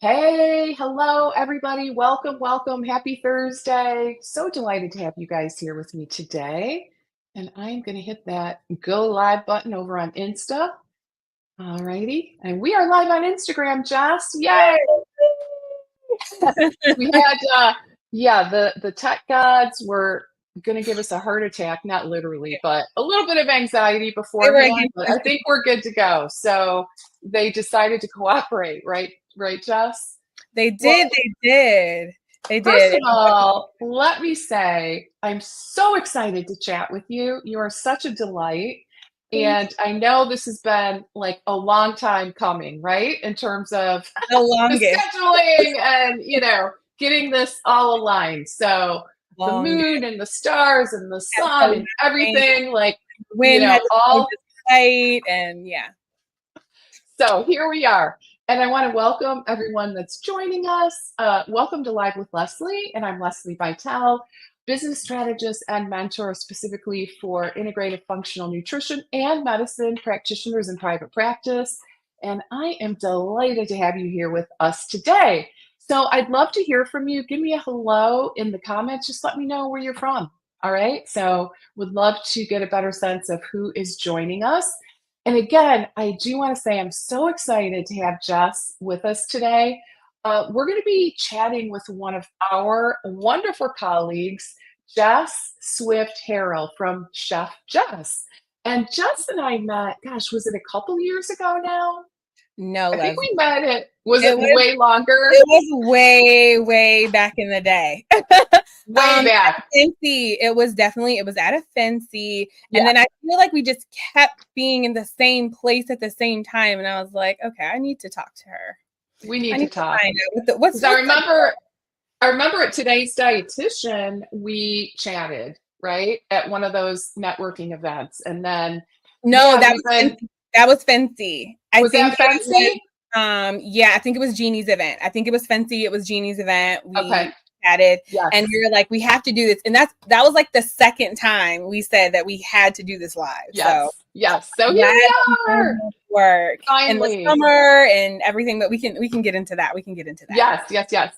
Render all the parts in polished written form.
Hey, hello, everybody. Welcome, welcome. Happy Thursday. So delighted to have you guys here with me today. And I'm going to hit that go live button over on Insta. All righty. And we are live on Instagram, Jess. Yay. We had, the tech gods were going to give us a heart attack, not literally, but a little bit of anxiety They were beforehand. against But us. I think we're good to go. So they decided to cooperate, right? Right, Jess? They Well, did. They did. They first did. of all, let me say I'm so excited to chat with you. You are such a delight. Thank And I know this has been like a long time coming, right? In terms of you. The the longest. scheduling and, getting this all aligned. So the Longest. moon and the stars and the Had to go sun and rain. everything, like, Wind had to go all. just right. And yeah. So here we are. And I want to welcome everyone that's joining us. Welcome to Live with Leslie. And I'm Lesli Bitel, business strategist and mentor specifically for integrative functional nutrition and medicine practitioners in private practice. And I am delighted to have you here with us today. So I'd love to hear from you. Give me a hello in the comments. Just let me know where you're from. All right. So would love to get a better sense of who is joining us. And again, I do want to say I'm so excited to have Jess with us today. We're going to be chatting with one of our wonderful colleagues, Jess Swift Harrell from Chef Jess. And Jess and I met, gosh, was it a couple years ago now? No, I think Leslie. we met it, was It it was way longer? it was way, way back in the day. Way At back. Fancy. It was at a Fancy. And Yeah, then I feel like we just kept being in the same place at the same time. And I was like, okay, I need to talk to her. we I need to need to talk. find out what's Because I remember at today's dietitian, we chatted, right? At one of those networking events. And then, No, yeah, that we've was been, fancy. That was fancy. I was think that it was, fancy? yeah, I think it was Jeannie's event. I think it was fancy. It was Jeannie's event. Okay. We chatted and Yes. we were like, we have to do this. And that was like the second time we said that we had to do this live. So Yes. Yes. So here glad we we found are. this work in the Finally. summer and everything, but we can get into that. We can get into that. Yes. Yes. Yes.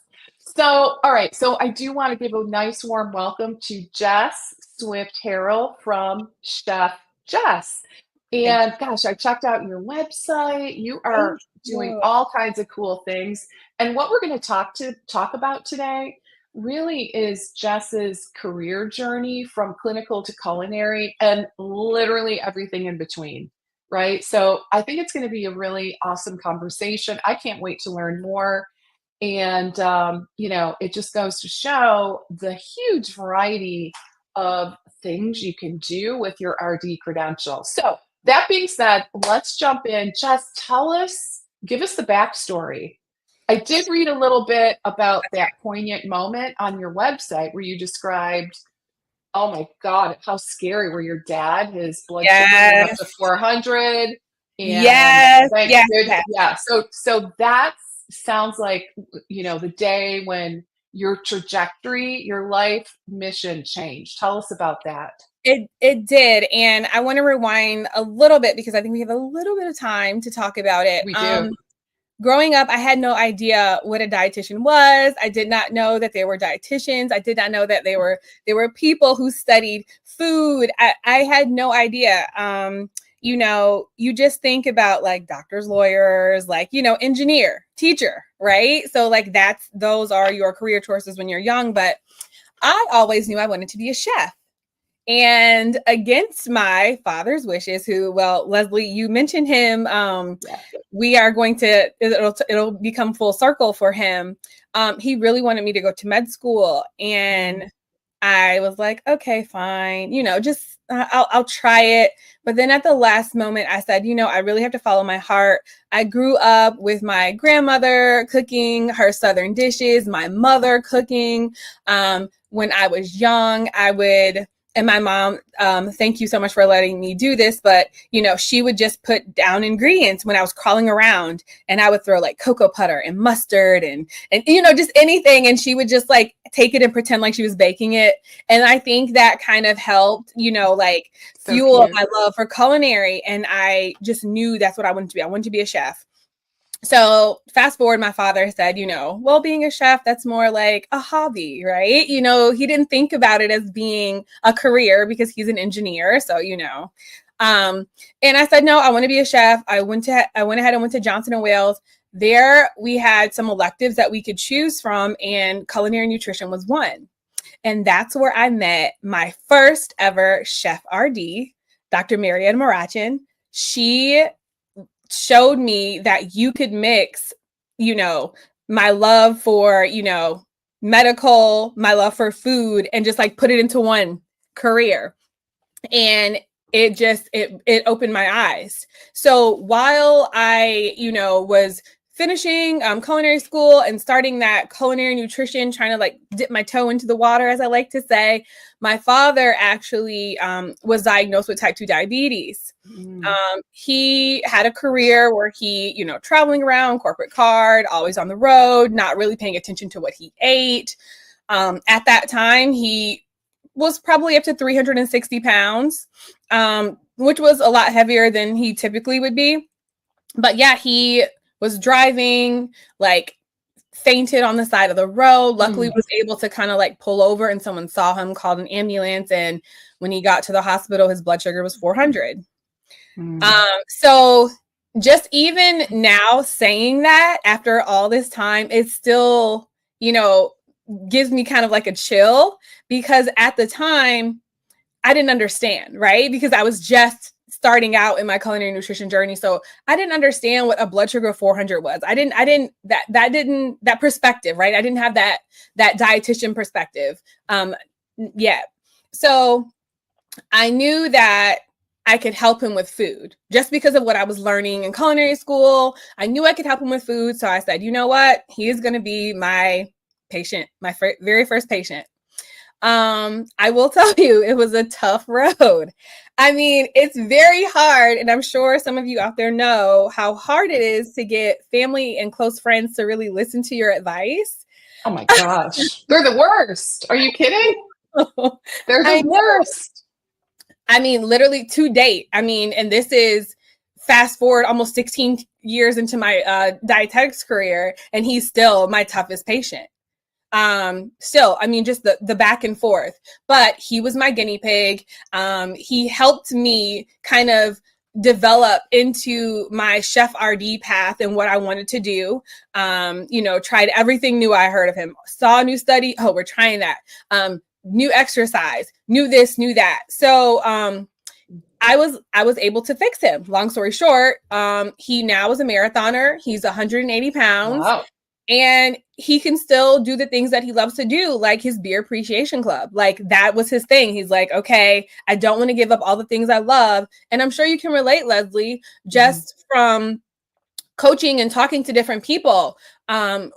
So, all right. So I do want to give a nice warm welcome to Jess Swift Harrell from Chef Jess. Thank And you. gosh, I checked out your website. You Thank are doing you. all kinds of cool things. And what we're going to talk about today really is Jess's career journey from clinical to culinary and literally everything in between. Right. So I think it's going to be a really awesome conversation. I can't wait to learn more. And, it just goes to show the huge variety of things you can do with your RD credential. So, that being said, let's jump in. Jess, give us the backstory. I did read a little bit about that poignant moment on your website where you described, oh my God, how scary where your dad, his blood sugar went up to Yes. 400. And Yes. thank Yes. good. Yes. Yeah. So that sounds like, the day when your trajectory, your life mission changed. Tell us about that. It did, and I want to rewind a little bit because I think we have a little bit of time to talk about it. We do. Growing up, I had no idea what a dietitian was. I did not know that there were dietitians. I did not know that there were people who studied food. I had no idea. You just think about like doctors, lawyers, like, engineer, teacher, right? So like those are your career choices when you're young. But I always knew I wanted to be a chef. And against my father's wishes, Leslie, you mentioned him. Yeah. We are going to, it'll become full circle for him. He really wanted me to go to med school. And I was like, okay, fine, just I'll try it. But then at the last moment, I said, I really have to follow my heart. I grew up with my grandmother cooking her Southern dishes, my mother cooking. When I was young, and my mom, thank you so much for letting me do this, but she would just put down ingredients when I was crawling around, and I would throw like cocoa butter and mustard and just anything, and she would just like take it and pretend like she was baking it. And I think that kind of helped, like So fuel cute. my love for culinary. And I just knew that's what I wanted to be. I wanted to be a chef. So fast forward, my father said, well, being a chef, that's more like a hobby, right? He didn't think about it as being a career because he's an engineer. So, and I said, no, I want to be a chef. I went ahead and went to Johnson and Wales. There we had some electives that we could choose from, and culinary nutrition was one. And that's where I met my first ever chef RD, Dr. Marianne Marachin. She showed me that you could mix, my love for, medical, my love for food, and just like put it into one career. And it opened my eyes. So while I, was finishing culinary school and starting that culinary nutrition, trying to like dip my toe into the water, as I like to say, my father actually was diagnosed with type 2 diabetes. He had a career where he, traveling around, corporate card, always on the road, not really paying attention to what he ate. At that time, he was probably up to 360 pounds, which was a lot heavier than he typically would be. But yeah, he was driving, like fainted on the side of the road. Luckily was able to kind of like pull over, and someone saw him, called an ambulance. And when he got to the hospital, his blood sugar was 400. So just even now saying that after all this time, it still, gives me kind of like a chill, because at the time I didn't understand, right? Because I was just starting out in my culinary nutrition journey. So I didn't understand what a blood sugar of 400 was. That perspective, right? I didn't have that dietitian perspective yet. So I knew that I could help him with food just because of what I was learning in culinary school. I knew I could help him with food. So I said, you know what? He is going to be my patient, my very first patient. I will tell you, it was a tough road. I mean, it's very hard. And I'm sure some of you out there know how hard it is to get family and close friends to really listen to your advice. Oh my gosh. They're the worst. Are you kidding? They're the worst. I mean, literally to date. I mean, and this is fast forward almost 16 years into my dietetics career, and he's still my toughest patient. Still, I mean, just the back and forth, but he was my guinea pig. He helped me kind of develop into my chef RD path and what I wanted to do. Tried everything new I heard of him, saw a new study. Oh, we're trying that. New exercise, knew this, knew that. So, I was able to fix him. Long story short, he now is a marathoner. He's 180 pounds. Wow. And he can still do the things that he loves to do, like his beer appreciation club. Like that was his thing. He's like, okay, I don't want to give up all the things I love. And I'm sure you can relate, Leslie, just from coaching and talking to different people.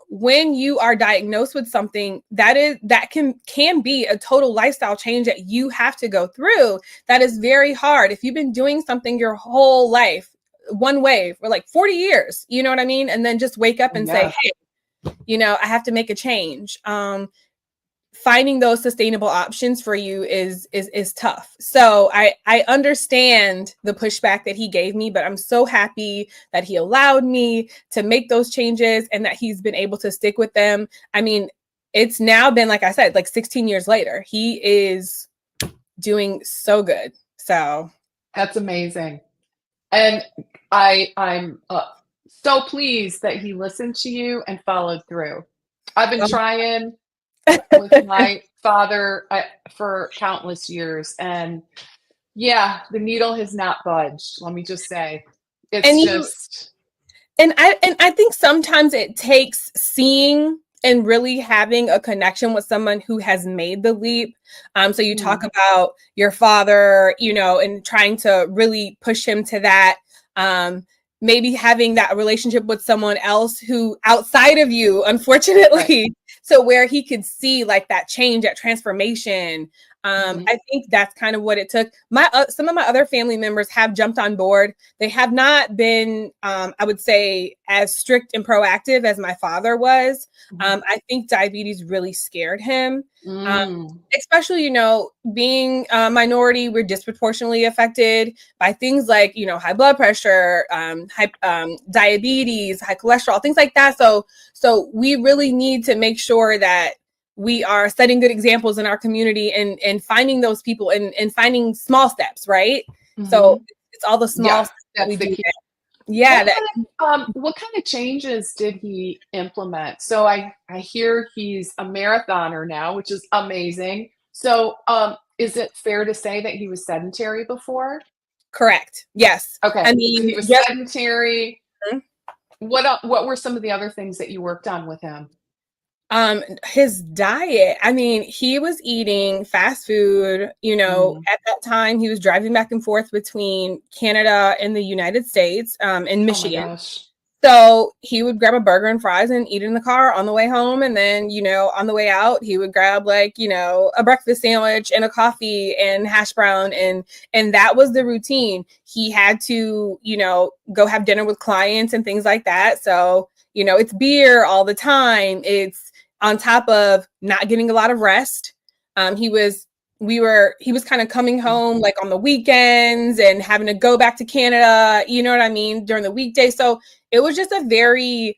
When you are diagnosed with something that can be a total lifestyle change that you have to go through, that is very hard. If you've been doing something your whole life one way for like 40 years, you know what I mean? And then just wake up and say, hey, I have to make a change. Finding those sustainable options for you is tough. So I understand the pushback that he gave me, but I'm so happy that he allowed me to make those changes and that he's been able to stick with them. I mean, it's now been, like I said, like 16 years later, he is doing so good. So that's amazing. And I'm so pleased that he listened to you and followed through. I've been trying with my father for countless years, and yeah, the needle has not budged. Let me just say, and I think sometimes it takes seeing and really having a connection with someone who has made the leap. So you talk about your father, and trying to really push him to that. Maybe having that relationship with someone else who outside of you, unfortunately, so where he could see like that change, that transformation. I think that's kind of what it took. Some of my other family members have jumped on board. They have not been, I would say, as strict and proactive as my father was. I think diabetes really scared him. Especially, being a minority, we're disproportionately affected by things like, high blood pressure, diabetes, high cholesterol, things like that. So we really need to make sure that we are setting good examples in our community and finding those people and finding small steps, right? So it's all the small steps that we do. Yeah. What kind of changes did he implement? So I hear he's a marathoner now, which is amazing. So is it fair to say that he was sedentary before? Correct. Yes. Okay. I mean, so he was sedentary. What were some of the other things that you worked on with him? His diet, I mean, he was eating fast food, at that time he was driving back and forth between Canada and the United States, in Michigan. Oh my gosh. So he would grab a burger and fries and eat in the car on the way home. And then, on the way out, he would grab a breakfast sandwich and a coffee and hash brown. And that was the routine. He had to, go have dinner with clients and things like that. So, it's beer all the time. It's on top of not getting a lot of rest. He was kind of coming home like on the weekends and having to go back to Canada, you know what I mean, during the weekday. So it was just a very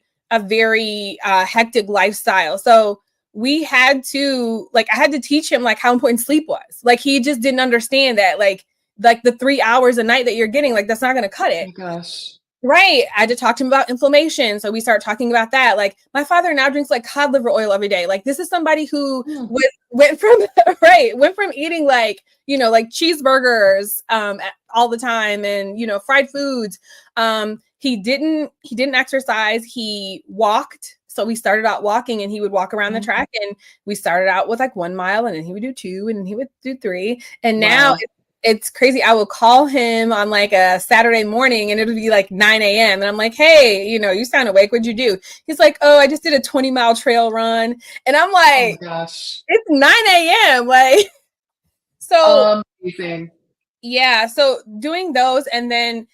hectic lifestyle. So we had to, I had to teach him how important sleep was. He just didn't understand that like the 3 hours a night that you're getting, that's not going to cut it. Oh my gosh. Right. I had to talk to him about inflammation. So we started talking about that. My father now drinks cod liver oil every day. This is somebody who went from eating cheeseburgers all the time and, fried foods. He didn't exercise. He walked. So we started out walking and he would walk around the track, and we started out with 1 mile, and then he would do 2, and then he would do 3. And now it's crazy. I will call him on a Saturday morning, and it'll be 9 a.m. And I'm like, hey, you sound awake. What'd you do? He's like, oh, I just did a 20-mile trail run. And I'm like, oh my gosh, it's 9 a.m. So amazing. Yeah. So doing those, and then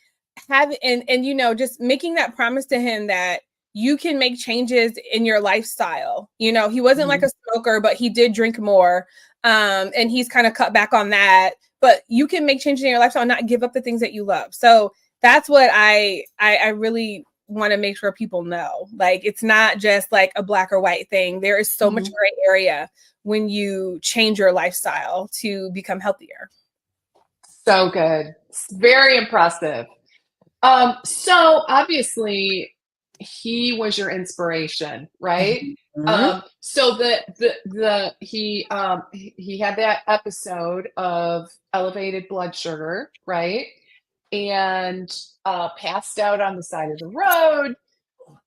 just making that promise to him that you can make changes in your lifestyle. He wasn't a smoker, but he did drink more. And he's kind of cut back on that. But you can make changes in your lifestyle and not give up the things that you love. So that's what I really want to make sure people know. It's not just a black or white thing. There is so much gray area when you change your lifestyle to become healthier. So good. It's very impressive. So obviously he was your inspiration, right? So he had that episode of elevated blood sugar, right? And passed out on the side of the road.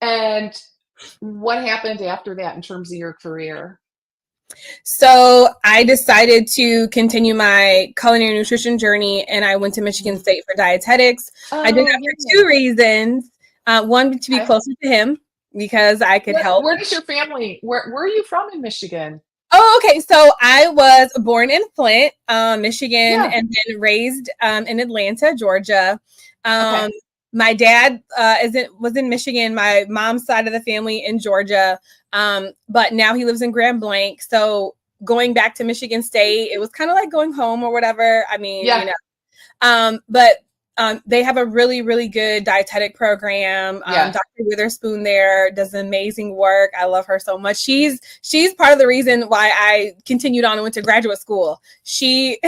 And what happened after that in terms of your career? So I decided to continue my culinary nutrition journey, and I went to Michigan State for dietetics. I did that for 2 reasons. One, to be closer to him, because I could help. Where does your family, where are you from in Michigan? Oh, okay. So I was born in Flint, Michigan, and then raised in Atlanta, Georgia. My dad was in Michigan, my mom's side of the family in Georgia. But now he lives in Grand Blanc. So going back to Michigan State, it was kind of like going home or whatever. I mean, but they have a really, really good dietetic program. Dr. Witherspoon there does amazing work. I love her so much. She's part of the reason why I continued on and went to graduate school. She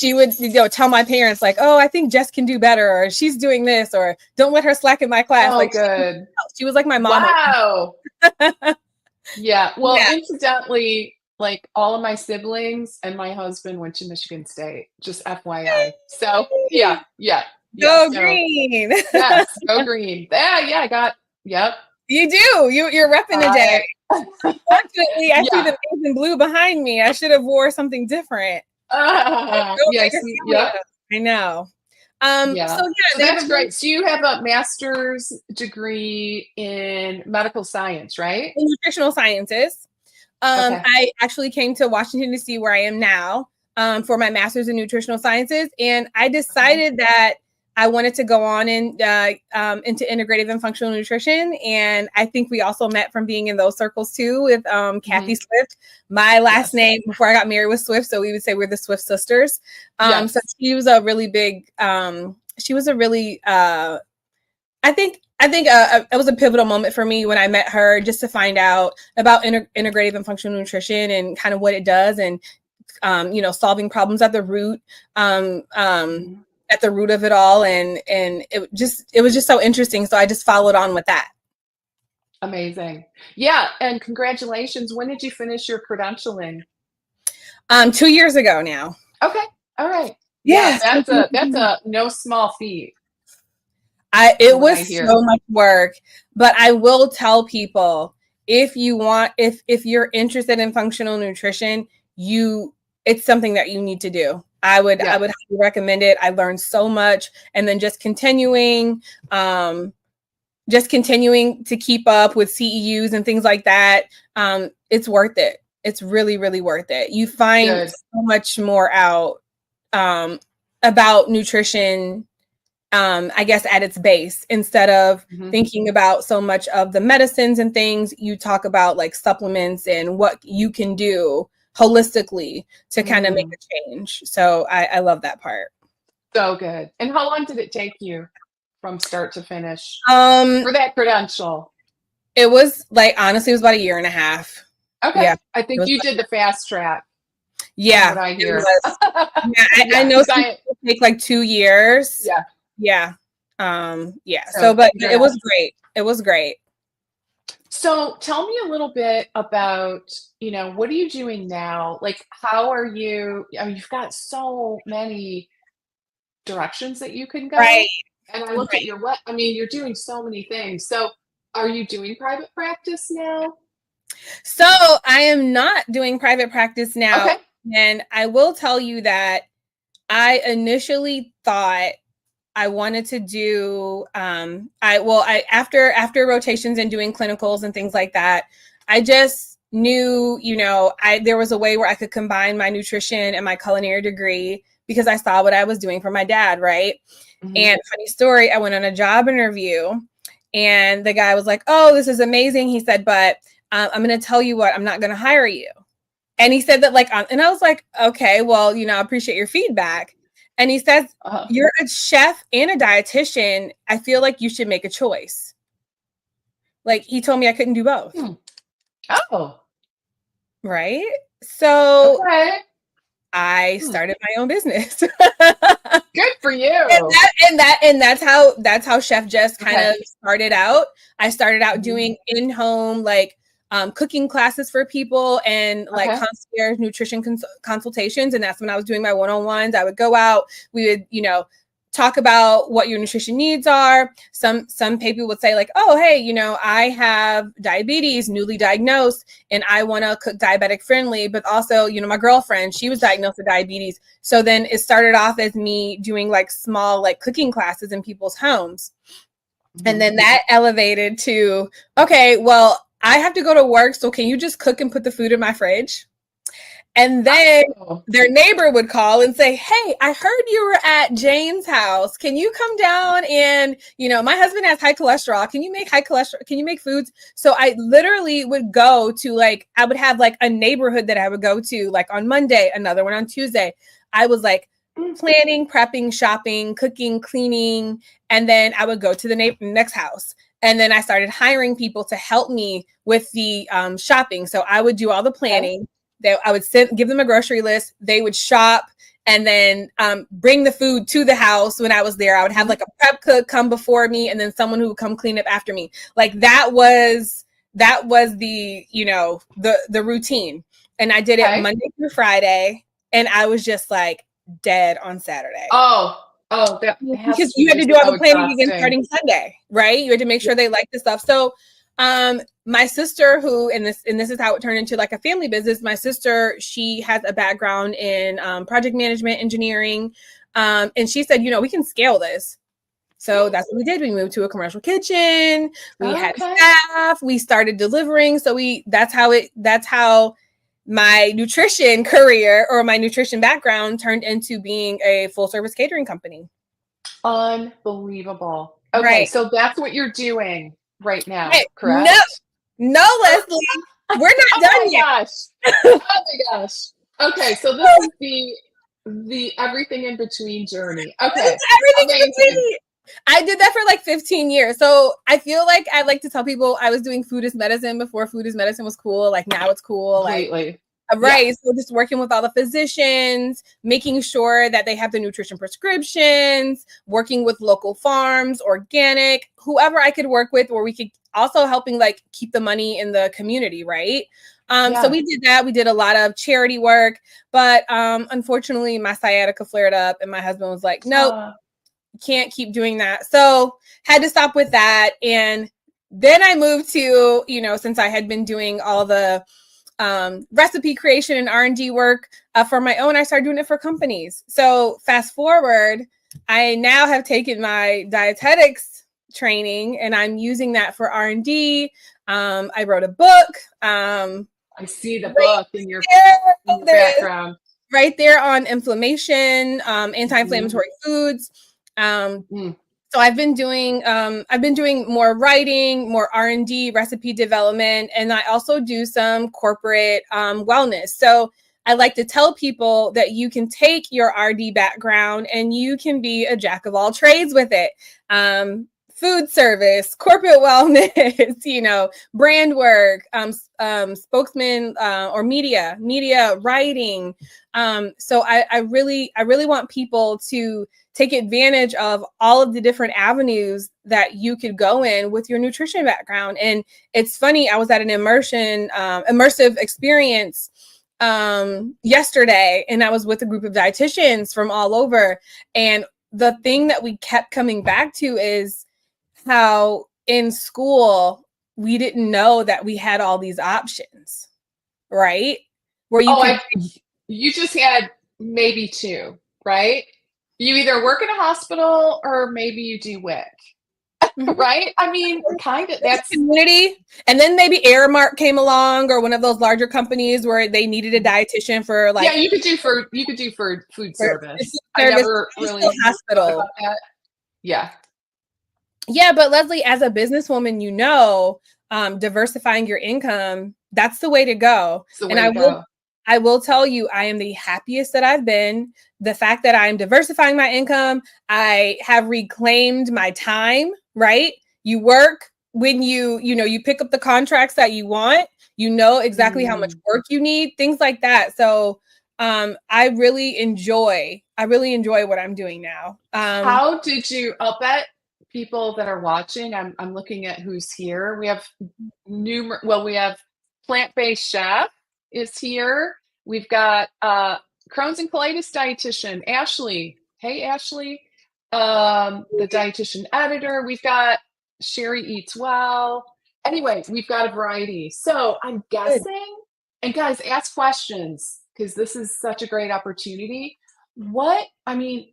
would tell my parents oh, I think Jess can do better, or she's doing this, or don't let her slack in my class. Oh, good. She was like my mom. Wow. Yeah. Well, incidentally, all of my siblings and my husband went to Michigan State, just FYI. So yeah. Go green. Yes, go green. I got, yep. You do. You're repping today. Unfortunately, I see the maize and blue behind me. I should have wore something different. Yes, yep. I know. So that's great. So you have a master's degree in medical science, right? In nutritional sciences. I actually came to Washington, D.C., where I am now, for my master's in nutritional sciences. And I decided that I wanted to go on into integrative and functional nutrition. And I think we also met from being in those circles too with Kathy Swift. My last name before I got married was Swift. So we would say we're the Swift sisters. So she was a really big, I think it was a pivotal moment for me when I met her, just to find out about integrative and functional nutrition and kind of what it does, and solving problems at the root, of it all, and it was just so interesting. So I just followed on with that. Amazing. Yeah, and congratulations. When did you finish your credentialing? 2 years ago now. Okay. All right. Yeah, that's a no small feat. It was so much work, but I will tell people, if you're interested in functional nutrition, it's something that you need to do. I would highly recommend it. I learned so much, and then just continuing to keep up with CEUs and things like that. It's worth it. It's really, really worth it. You find so much more out about nutrition, I guess, at its base, instead of thinking about so much of the medicines and things. You talk about like supplements and what you can do holistically to kind of make a change. So I love that part. So good. And how long did it take you from start to finish for that credential? It was honestly, it was about 1.5 years. Okay. Yeah. I think you did the fast track. Yeah. What I hear. I know some people take 2 years. Yeah. So, but it was great. It was great. So tell me a little bit about, what are you doing now? Like, how are you? I mean, you've got so many directions that you can go. Right. And I look at you're doing so many things. So are you doing private practice now? So I am not doing private practice now. Okay. And I will tell you that I initially thought I wanted to do, after rotations and doing clinicals and things like that, I just knew, there was a way where I could combine my nutrition and my culinary degree, because I saw what I was doing for my dad. Right. And funny story, I went on a job interview, and the guy was like, "Oh, this is amazing." He said, "But I'm going to tell you what, I'm not going to hire you." And he said that and I was like, "Okay, well, I appreciate your feedback." And he says, "You're a chef and a dietitian. I feel like you should make a choice." He told me I couldn't do both. Oh. Right. So I started my own business. Good for you. And that's how Chef Jess kind of started out. I started out doing in-home cooking classes for people, and concierge nutrition consultations. And that's when I was doing my one-on-ones. I would go out, we would, talk about what your nutrition needs are. Some people would say "Oh, hey, I have diabetes, newly diagnosed, and I want to cook diabetic friendly." But also, my girlfriend, she was diagnosed with diabetes. So then it started off as me doing small cooking classes in people's homes. And then that elevated to, okay, well, I have to go to work, so can you just cook and put the food in my fridge? And then their neighbor would call and say, "Hey, I heard you were at Jane's house. Can you come down? And, my husband has high cholesterol. Can you make high cholesterol? Can you make foods?" So I literally would go to I would have a neighborhood that I would go to on Monday, another one on Tuesday. I was planning, prepping, shopping, cooking, cleaning. And then I would go to the next house. And then I started hiring people to help me with the shopping. So I would do all the planning. I would give them a grocery list. They would shop, and then bring the food to the house. When I was there, I would have a prep cook come before me, and then someone who would come clean up after me. That was the, the routine. And I did it Monday through Friday, and I was just dead on Saturday. Because you had to do all the planning again starting Sunday, right? You had to make sure they liked the stuff. So my sister, who, and this is how it turned into a family business. My sister, she has a background in project management, engineering. And she said, we can scale this. So that's what we did. We moved to a commercial kitchen. We had staff. We started delivering. So that's how my nutrition career or my nutrition background turned into being a full service catering company. Unbelievable. Okay, Right. so that's what you're doing right now, Right. correct? No, Lesli, we're not Oh done my yet. gosh. Oh my gosh. Okay, so this is the everything in between journey. Okay, Everything in amazing. between. I did that for like 15 years. So I feel like I like to tell people I was doing food as medicine before food as medicine was cool. Like now it's cool. Like, Completely. right. Yeah. So just working with all the physicians, making sure that they have the nutrition prescriptions, working with local farms, organic, whoever I could work with, or we could also helping like keep the money in the community. Right. So we did that. We did a lot of charity work, but unfortunately my sciatica flared up and my husband was like, nope, can't keep doing that. So had to stop with that. And then I moved to, since I had been doing all the recipe creation and R&D work for my own, I started doing it for companies. So fast forward, I now have taken my dietetics training and I'm using that for R&D. I wrote a book. I see the book in your background. Right there on inflammation, anti-inflammatory foods. So I've been doing more writing, more R&D, recipe development, and I also do some corporate wellness. So I like to tell people that you can take your RD background and you can be a jack of all trades with it. Food service, corporate wellness, brand work, spokesman or media writing. So I really want people to take advantage of all of the different avenues that you could go in with your nutrition background. And it's funny, I was at an immersive experience yesterday, and I was with a group of dietitians from all over. And the thing that we kept coming back to is how in school we didn't know that we had all these options, right? Where you just had maybe two, right? You either work in a hospital or maybe you do WIC, right? I mean, kind of. That's community, and then maybe Aramark came along, or one of those larger companies where they needed a dietitian for like. Yeah, you could do for food service. I never really hospital. thought about that. Yeah. Yeah, but Lesli, as a businesswoman, diversifying your income, that's the way to go. I will tell you, I am the happiest that I've been. The fact that I'm diversifying my income, I have reclaimed my time, right? You work when you pick up the contracts that you want, exactly how much work you need, things like that. So I really enjoy what I'm doing now. How did you, I'll bet people that are watching, I'm looking at who's here. We have we have plant-based chef is here. We've got Crohn's and colitis dietitian, Ashley. Hey, Ashley. The dietitian editor. We've got Sherry Eats Well. Anyway, we've got a variety. So I'm guessing, and guys, ask questions because this is such a great opportunity.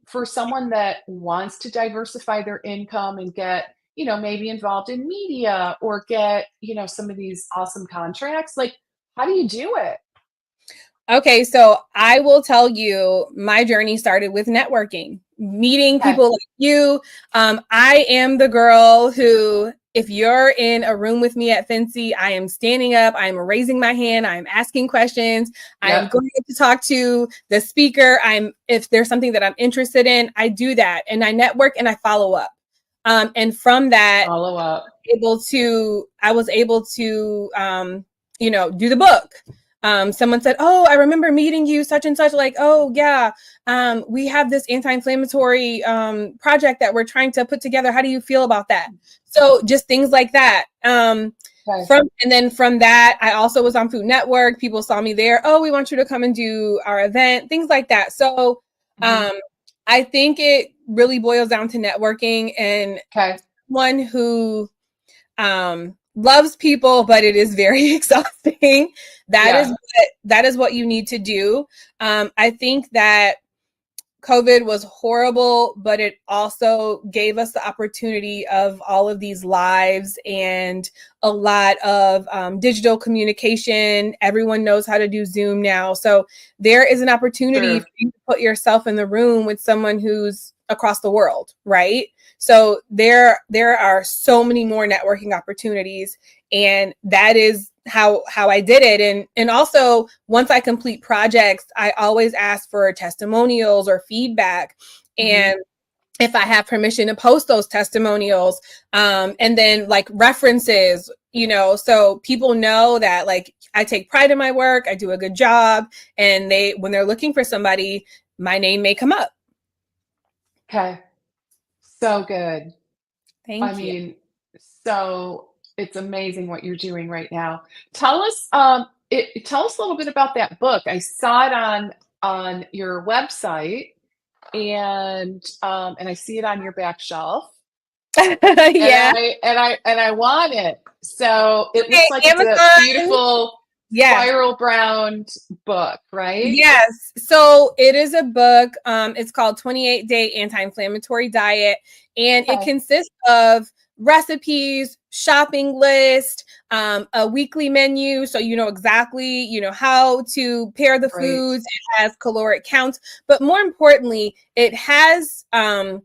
For someone that wants to diversify their income and get, maybe involved in media or get, some of these awesome contracts, like, how do you do it? Okay, so I will tell you, my journey started with networking, meeting people like you. I am the girl who, if you're in a room with me at Fancy, I am standing up, I'm raising my hand, I'm asking questions, I'm going to talk to the speaker. If there's something that I'm interested in, I do that, and I network and I follow up. And from that, I was able to do the book. Someone said, oh, I remember meeting you such and such, like, oh yeah, we have this anti-inflammatory project that we're trying to put together. How do you feel about that? So just things like that. And then from that, I also was on Food Network. People saw me there. Oh, we want you to come and do our event, things like that. So I think it really boils down to networking and one who loves people, but it is very exhausting. That is what you need to do. I think that COVID was horrible, but it also gave us the opportunity of all of these lives and a lot of digital communication. Everyone knows how to do Zoom now. So there is an opportunity for you to put yourself in the room with someone who's across the world, right? So there are so many more networking opportunities, and that is how I did it. And also, once I complete projects, I always ask for testimonials or feedback. And if I have permission to post those testimonials, and then like references, so people know that like I take pride in my work, I do a good job, and when they're looking for somebody, my name may come up. Okay. So good. Thank you. mean, so it's amazing what you're doing right now. Tell us, tell us a little bit about that book. I saw it on your website, and I see it on your back shelf, Yeah. and I want it. So it looks like Amazon. it's a beautiful spiral bound book, right? Yes. So it is a book. It's called 28-Day Anti-Inflammatory Diet, and it consists of recipes, shopping list, a weekly menu. So you know exactly, how to pair the foods. It has caloric counts, but more importantly, it has a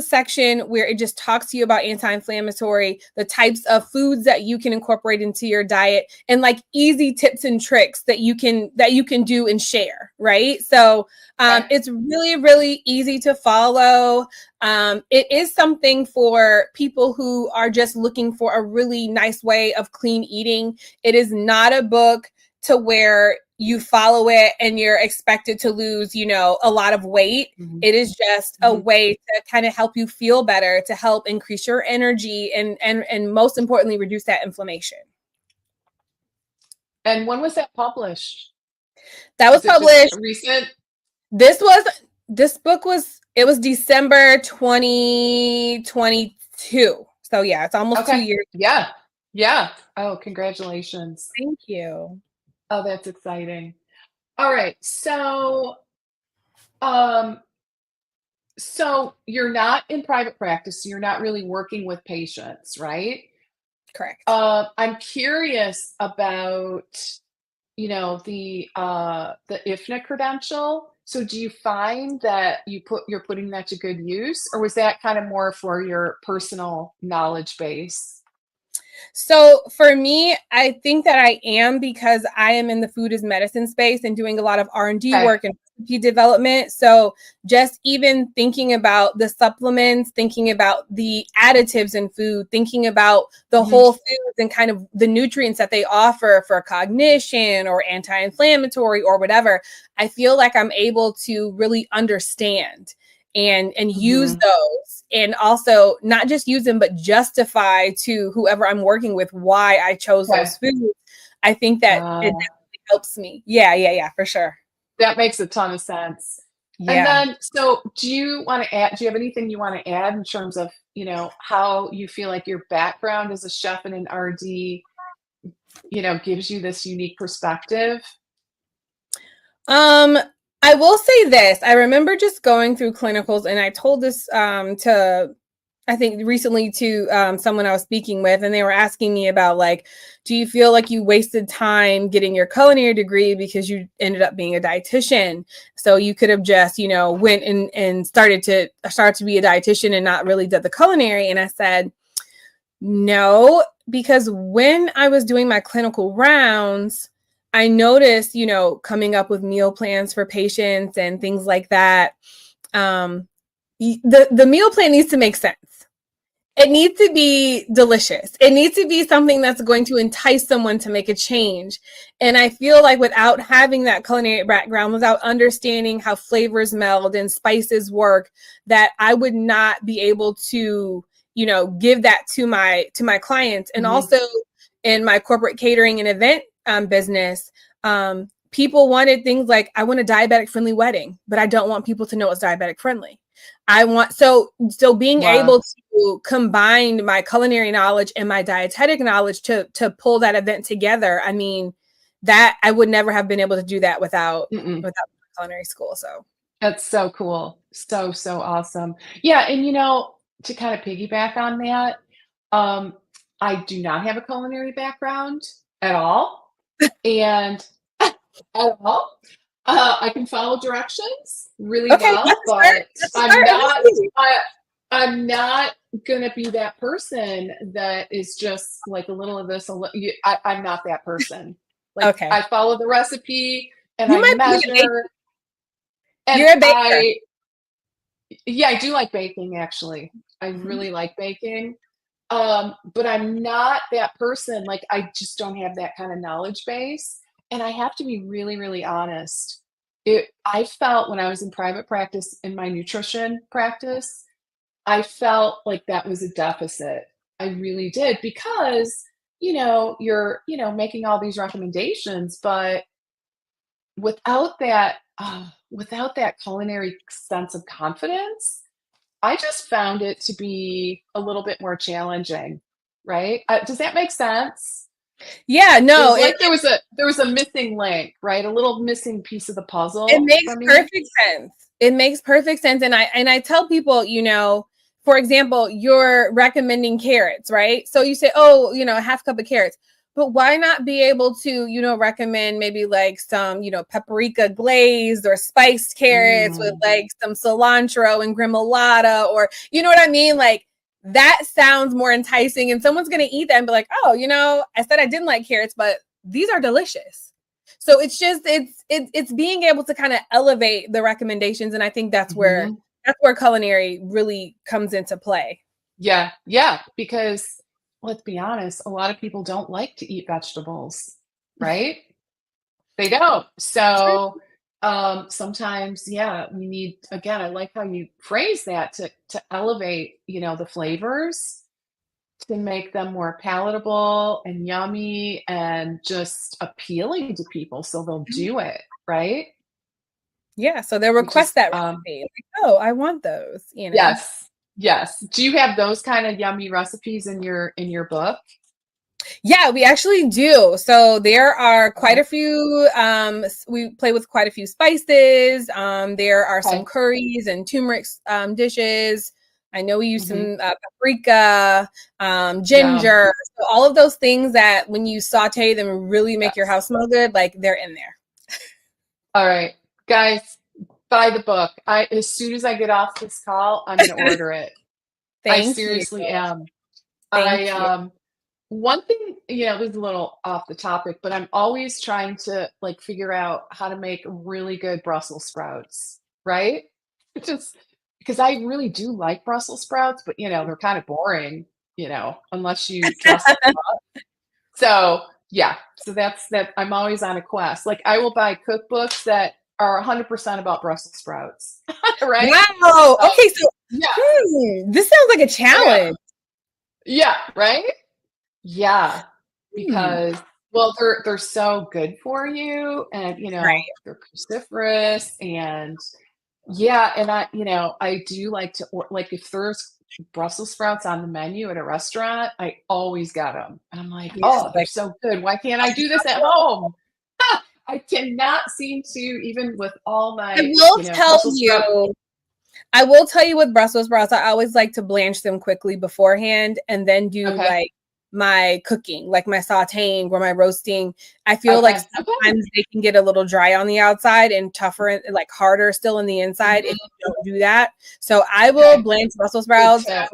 section where it just talks to you about anti-inflammatory, the types of foods that you can incorporate into your diet, and like easy tips and tricks that you can do and share, right? So it's really, really easy to follow. It is something for people who are just looking for a really nice way of clean eating. It is not a book to where you follow it and you're expected to lose, a lot of weight. It is just a way to kind of help you feel better, to help increase your energy, and most importantly, reduce that inflammation. And when was that published? That was published recent. This book was December 2022. So yeah, it's almost 2 years. Yeah. Yeah. Oh, congratulations. Thank you. Oh, that's exciting. All right. So you're not in private practice, so you're not really working with patients, right? Correct. I'm curious about, the IFNA credential. So do you find that you're putting that to good use, or was that kind of more for your personal knowledge base? So for me, I think that I am, because I am in the food as medicine space and doing a lot of R&D work and recipe development. So just even thinking about the supplements, thinking about the additives in food, thinking about the whole foods and kind of the nutrients that they offer for cognition or anti-inflammatory or whatever, I feel like I'm able to really understand and use those, and also not just use them, but justify to whoever I'm working with why I chose those foods. I think that it definitely helps me. Yeah, for sure. That makes a ton of sense. Yeah. And then, so do you have anything you want to add in terms of, how you feel like your background as a chef and an RD, gives you this unique perspective? I will say this. I remember just going through clinicals, and I told this I think recently to someone I was speaking with, and they were asking me about, like, do you feel like you wasted time getting your culinary degree because you ended up being a dietitian? So you could have just, went and started to be a dietitian and not really did the culinary. And I said, no, because when I was doing my clinical rounds, I noticed, coming up with meal plans for patients and things like that. The meal plan needs to make sense. It needs to be delicious. It needs to be something that's going to entice someone to make a change. And I feel like without having that culinary background, without understanding how flavors meld and spices work, that I would not be able to, give that to my clients. And also in my corporate catering and event business, people wanted things like, I want a diabetic friendly wedding, but I don't want people to know it's diabetic friendly. I want, so being able to combine my culinary knowledge and my dietetic knowledge to pull that event together. I mean, that I would never have been able to do that without culinary school. So That's so cool. So, so awesome. Yeah, and to kind of piggyback on that, um, I do not have a culinary background at all. And at all. I can follow directions really Okay, well, that's a start. but That's a I'm start. not Leslie. I'm not gonna be that person that is just like a little of this, I'm not that person. Like, Okay. I follow the recipe and You I might be good at baking. measure, and You're a baker. yeah, I do like baking, actually. I Mhm. really like baking. But I'm not that person, like, I just don't have that kind of knowledge base, and I have to be really, really honest. I felt when I was in private practice in my nutrition practice, I felt like that was a deficit. I really did because, you're, making all these recommendations, but without that culinary sense of confidence, I just found it to be a little bit more challenging, right? Does that make sense? Yeah, It no, was like there was a missing link, right? A little missing piece of the it puzzle makes for me. perfect sense. It makes perfect sense. And I tell people, for example, you're recommending carrots, right? So you say, oh, a half cup of carrots. But why not be able to, recommend maybe like some, paprika glazed or spiced carrots with Mm, like some cilantro and gremolata, or you know what I mean? Like that sounds more enticing, and someone's gonna eat that and be like, oh, I said I didn't like carrots, but these are delicious. So it's just it's being able to kind of elevate the recommendations, and I think mhm. that's where culinary really comes into play. Yeah, yeah, because let's be honest, a lot of people don't like to eat vegetables, right? They don't. True. So, sometimes, yeah, we need, again, I like how you phrase that to elevate, the flavors, to make them more palatable and yummy and just appealing to people so they'll do it, right? Yeah, so they'll Which is request that recipe. Like, oh, I want those. yes. Yes. Do you have those kind of yummy recipes in your book? Yeah, we actually do. So there are quite Okay. a few. We play with quite a few spices. There are some Okay. curries and turmeric dishes. I know we use Mhm. some paprika, Yum. ginger. So all of those things that when you saute them really make your Yes. house smell good, like they're in there. All right. Guys, buy the book. As soon as I get off this call, I'm gonna order it. I Thank you. seriously am. I Thank you. One thing, this is a little off the topic, but I'm always trying to like figure out how to make really good Brussels sprouts, right? Just because I really do like Brussels sprouts, but they're kind of boring, unless you dress them up. So yeah, so that's that. I'm always on a quest. Like, I will buy cookbooks that are 100% about Brussels sprouts, right? Wow. Um, Okay, so yeah, this sounds like a yeah, challenge. yeah, right? Yeah, Hmm. because well, they're so good for you, and Right. they're cruciferous, and yeah, and I do like to like, if there's Brussels sprouts on the menu at a restaurant, I always get them, and I'm like, Yeah. oh, they're Like so good. Why can't I do this at home? I cannot seem to, even with all I my will tell Brussels sprout. you, I will tell you with Brussels sprouts, I always like to blanch them quickly beforehand and then do Okay, like my cooking, like my sauteing or my roasting. I feel like okay, okay. sometimes they can get a little dry on the outside and tougher and like harder still in the inside if Mhm. you don't do that. So I will Okay, blanch Brussels good sprouts. tip.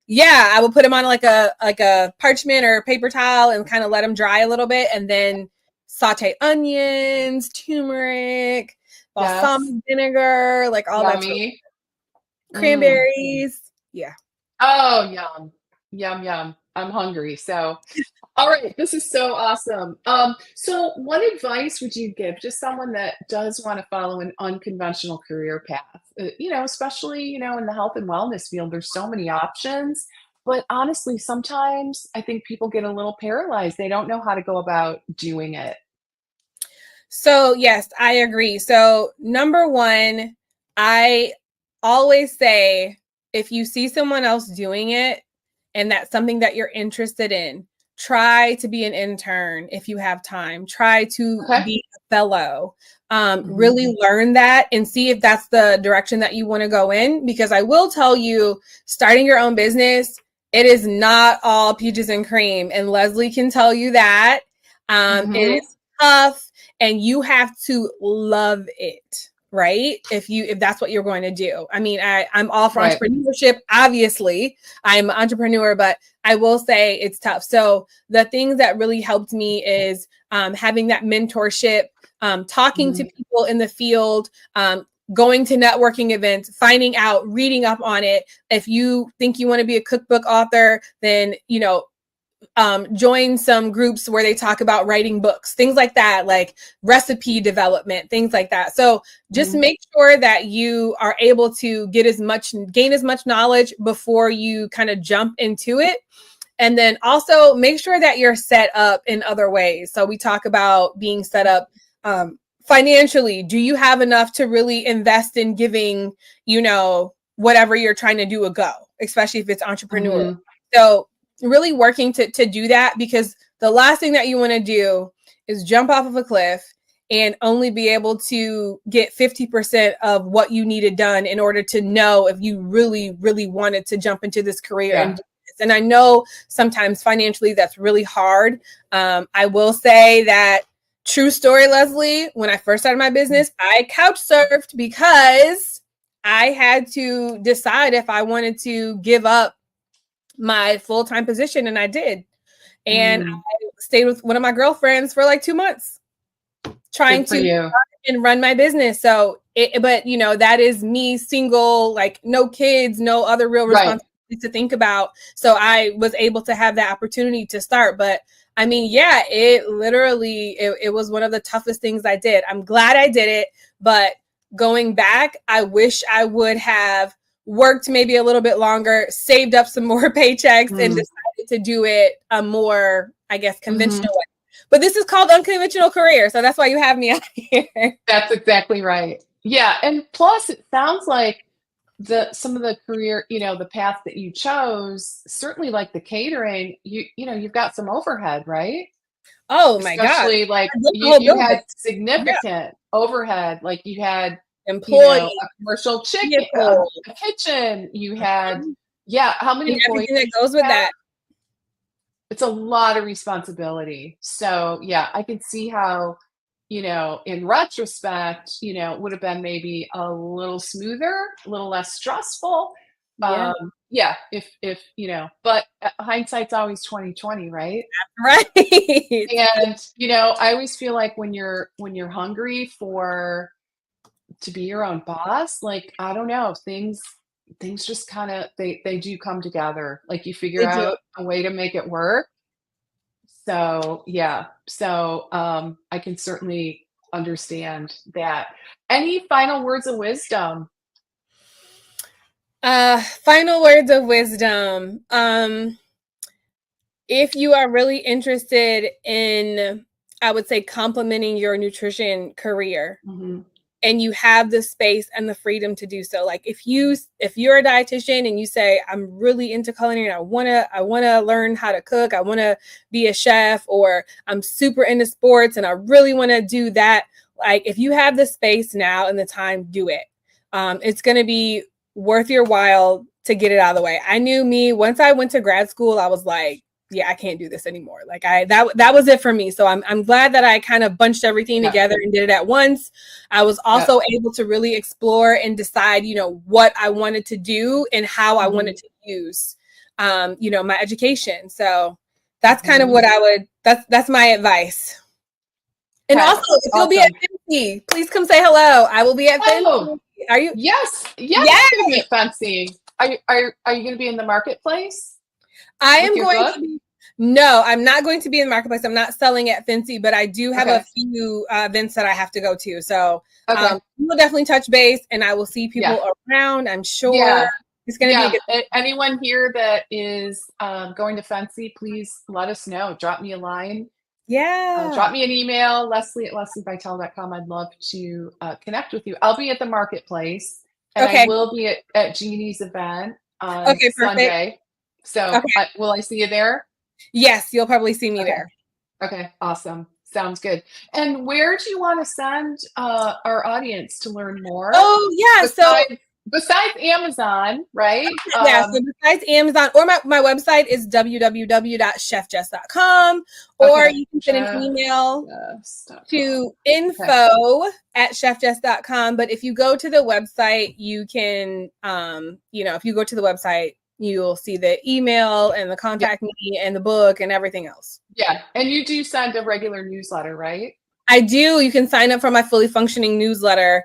Yeah, I will put them on like a parchment or paper towel and kind of let them dry a little bit, and then saute onions, turmeric, Yes, balsamic vinegar, like all that's really yummy. Mm. cranberries. Yeah. Oh, yum. Yum, yum. I'm hungry. So, all right, this is so awesome. So what advice would you give to someone that does want to follow an unconventional career path? Especially, in the health and wellness field, there's so many options. But honestly, sometimes I think people get a little paralyzed. They don't know how to go about doing it. So, yes, I agree. So, number one, I always say if you see someone else doing it and that's something that you're interested in, try to be an intern if you have time. Try to Okay. be a fellow. Really learn that and see if that's the direction that you want to go in. Because I will tell you, starting your own business, it is not all peaches and cream. And Leslie can tell you that. It is tough and you have to love it. Right. If that's what you're going to do. I mean, I'm all for entrepreneurship. Obviously, I'm an entrepreneur, but I will say it's tough. So the things that really helped me is having that mentorship, talking to people in the field, going to networking events, finding out, reading up on it. If you think you want to be a cookbook author, then, join some groups where they talk about writing books, things like that, like recipe development, things like that. So just make sure that you are able to gain as much knowledge before you kind of jump into it. And then also make sure that you're set up in other ways. So we talk about being set up financially. Do you have enough to really invest in giving, whatever you're trying to do a go, especially if it's entrepreneur? So really working to do that, because the last thing that you want to do is jump off of a cliff and only be able to get 50% of what you needed done in order to know if you really, really wanted to jump into this career and do this. And I know sometimes financially that's really hard. I will say that, true story, Leslie, when I first started my business, I couch surfed because I had to decide if I wanted to give up my full-time position, and I did. And I stayed with one of my girlfriends for like 2 months trying to and run my business. So that is me single, like no kids, no other real responsibilities to think about. So I was able to have that opportunity to start. But I mean, yeah, it was one of the toughest things I did. I'm glad I did it, but going back, I wish I would have worked maybe a little bit longer, saved up some more paychecks, and decided to do it a more, I guess, conventional way. But this is called Unconventional Career, so that's why you have me out here. That's exactly right. Yeah, and plus it sounds like some of the career, the path that you chose, certainly like the catering, you've got some overhead, right? Oh my God. Especially like you had significant overhead, like you had employees, a commercial chicken, a kitchen, you had, how many employees that goes with that? It's a lot of responsibility. So yeah, I can see how, in retrospect, it would have been maybe a little smoother, a little less stressful. If but hindsight's always 20/20, right? Right. And I always feel like when you're hungry to be your own boss, like, I don't know, things just kind of they do come together. Like you figure out a way to make it work. So yeah. So I can certainly understand that. Any final words of wisdom? Final words of wisdom. If you are really interested in, I would say, complementing your nutrition career, and you have the space and the freedom to do so. Like if you're a dietitian and you say, I'm really into culinary and I wanna learn how to cook, I wanna be a chef, or I'm super into sports and I really wanna do that. Like if you have the space now and the time, do it. It's gonna be worth your while to get it out of the way. I knew me once I went to grad school, I was like, yeah, I can't do this anymore. Like that was it for me. So I'm glad that I kind of bunched everything together and did it at once. I was also able to really explore and decide, what I wanted to do and how I wanted to use, my education. So that's kind of what that's my advice. And also, if you'll be at Fancy, please come say hello. I will be at Fancy. Are you? Yes. I'm going to be at Fancy. Are you going to be in the marketplace? I am going to be. No, I'm not going to be in the marketplace. I'm not selling at Fancy, but I do have a few events that I have to go to. So we'll definitely touch base, and I will see people around. I'm sure it's going to be a good. Anyone here that is going to Fancy, please let us know. Drop me a line. Drop me an email, Lesli@lesliebitel.com. I'd love to connect with you. I'll be at the marketplace, and I will be at Jeannie's event on Sunday. So will I see you there? Yes, you'll probably see me Okay. there. Okay. Awesome. Sounds good. And where do you want to send our audience to learn more Oh, yeah. So besides Amazon, right? yeah, so besides Amazon, or my website is www.chefjess.com, or Okay. you can send an email Chefjess.com. to Okay. info@chefjess.com. But if you go to the website, you can, if you go to the website, you'll see the email and the Yeah. contact me and the book and everything else. Yeah. And you do send a regular newsletter, right? I do. You can sign up for my fully functioning newsletter,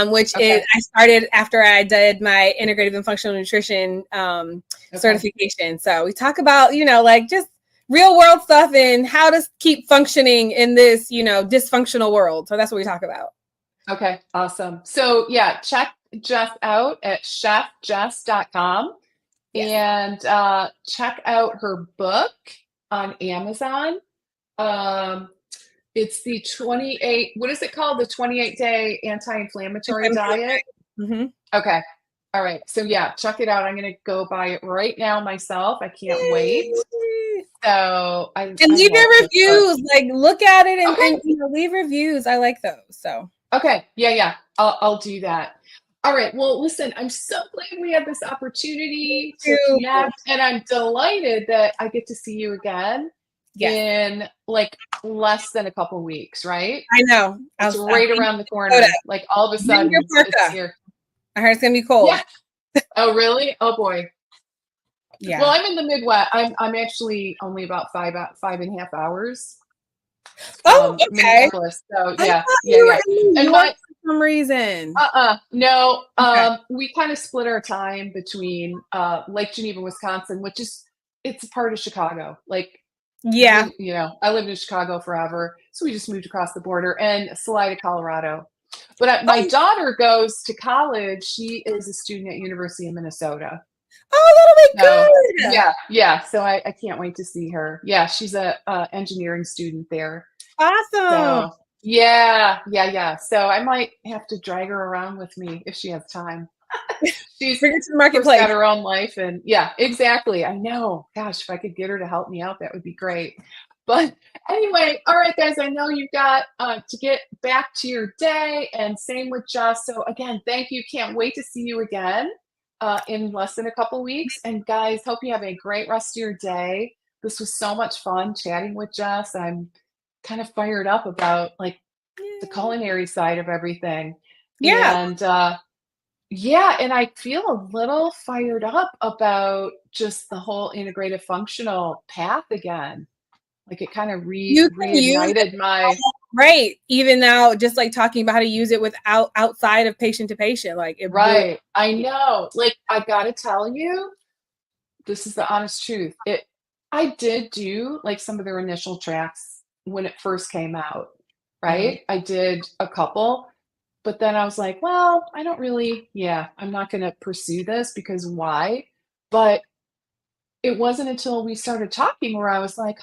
which Okay. I started after I did my integrative and functional nutrition certification. So we talk about, like just real world stuff and how to keep functioning in this, dysfunctional world. So that's what we talk about. Okay. Awesome. So yeah, check Jess out at chefjess.com Yes. and check out her book on Amazon. It's the 28, what is it called? The 28-day anti-inflammatory diet. Mm-hmm. Okay. All right. So yeah, check it out. I'm going to go buy it right now myself. I can't wait. So and leave your reviews. Like look at it and, okay. and leave reviews. I like those. So okay. Yeah. I'll do that. All right. Well, listen, I'm so glad we had this opportunity to connect, and I'm delighted that I get to see you again in like less than a couple weeks, right? I know. It's right around the corner. Like all of a sudden it's here. I heard it's gonna be cold. Yeah. Oh, really? Oh boy. Yeah. Well, I'm in the Midwest. I'm actually only about 5.5 hours. Oh, okay. Minneapolis. So yeah. And for some reason. No. We kind of split our time between Lake Geneva, Wisconsin, which is it's a part of Chicago. Like yeah. I lived in Chicago forever, so we just moved across the border, and Salida, Colorado. But my daughter goes to college. She is a student at University of Minnesota. Oh, that'll be good. Yeah. So I can't wait to see her. Yeah, she's a engineering student there. Awesome. So yeah. So I might have to drag her around with me if she has time. She's bring her to the marketplace. Got her own life, and yeah, exactly. I know. Gosh, if I could get her to help me out, that would be great. But anyway, all right, guys, I know you've got to get back to your day, and same with Jess. So again, thank you. Can't wait to see you again in less than a couple weeks. And guys, hope you have a great rest of your day. This was so much fun chatting with Jess. I'm kind of fired up about like the culinary side of everything. Yeah. And and I feel a little fired up about just the whole integrative functional path again. Like it kind of reignited my right. Even now, just like talking about how to use it without outside of patient to patient, like it right. I know. Like I gotta tell you, this is the honest truth. I did do like some of their initial tracks when it first came out, right? I did a couple, but then I was like, well, I don't really, I'm not going to pursue this because why? But it wasn't until we started talking where I was like,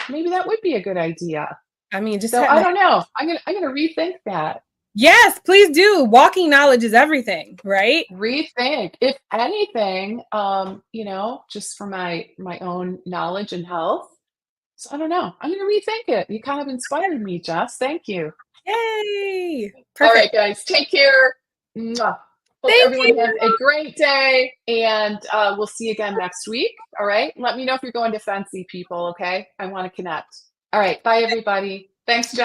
maybe that would be a good idea. I mean, just so I don't know. I'm gonna rethink that. Yes, please do. Walking knowledge is everything, right? Rethink. If anything, just for my own knowledge and health. So I don't know. I'm gonna rethink it. You kind of inspired me, Jess. Thank you. Yay. Perfect. All right, guys. Take care. Mwah. Hope everyone has a great day, and we'll see you again next week. All right. Let me know if you're going to Fancy, people. Okay. I want to connect. All right. Bye, everybody. Thanks, Jess.